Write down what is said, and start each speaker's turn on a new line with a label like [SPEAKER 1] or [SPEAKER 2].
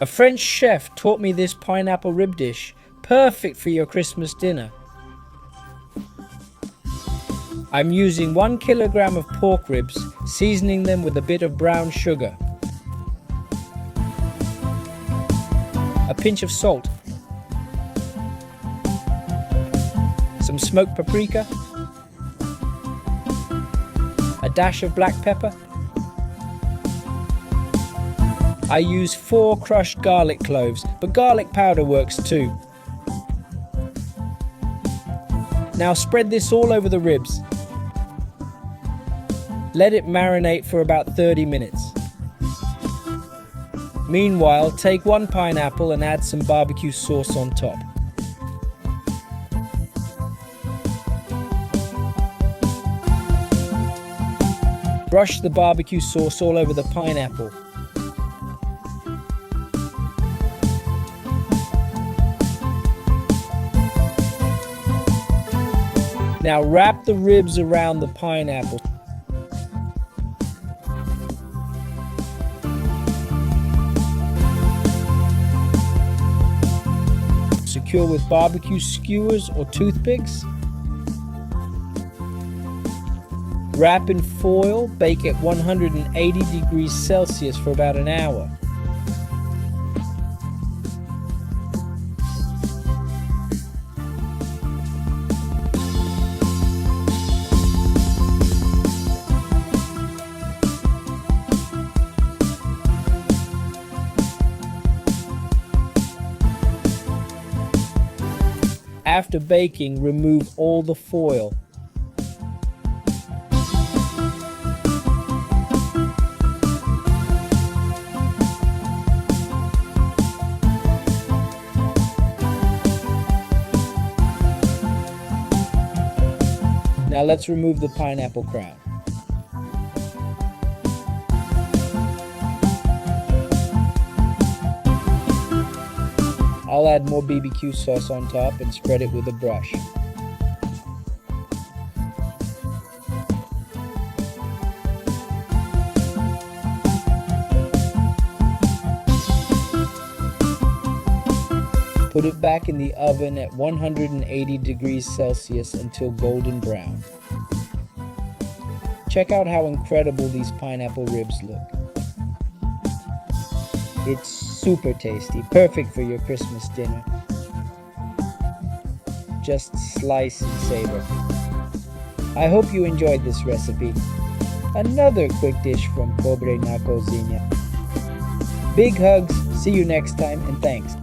[SPEAKER 1] A French chef taught me this pineapple rib dish, perfect for your Christmas dinner. I'm using 1 kilogram of pork ribs, seasoning them with a bit of brown sugar, a pinch of salt, some smoked paprika, a dash of black pepper. I use 4 crushed garlic cloves, but garlic powder works too. Now spread this all over the ribs. Let it marinate for about 30 minutes. Meanwhile, take 1 pineapple and add some barbecue sauce on top. Brush the barbecue sauce all over the pineapple. Now wrap the ribs around the pineapple. Secure with barbecue skewers or toothpicks. Wrap in foil, bake at 180 degrees Celsius for about an hour. After baking, remove all the foil. Now let's remove the pineapple crown. I'll add more BBQ sauce on top and spread it with a brush. Put it back in the oven at 180 degrees Celsius until golden brown. Check out how incredible these pineapple ribs look. It's super tasty, perfect for your Christmas dinner. Just slice and savor. I hope you enjoyed this recipe. Another quick dish from Pobre na Cozinha. Big hugs, see you next time, and thanks.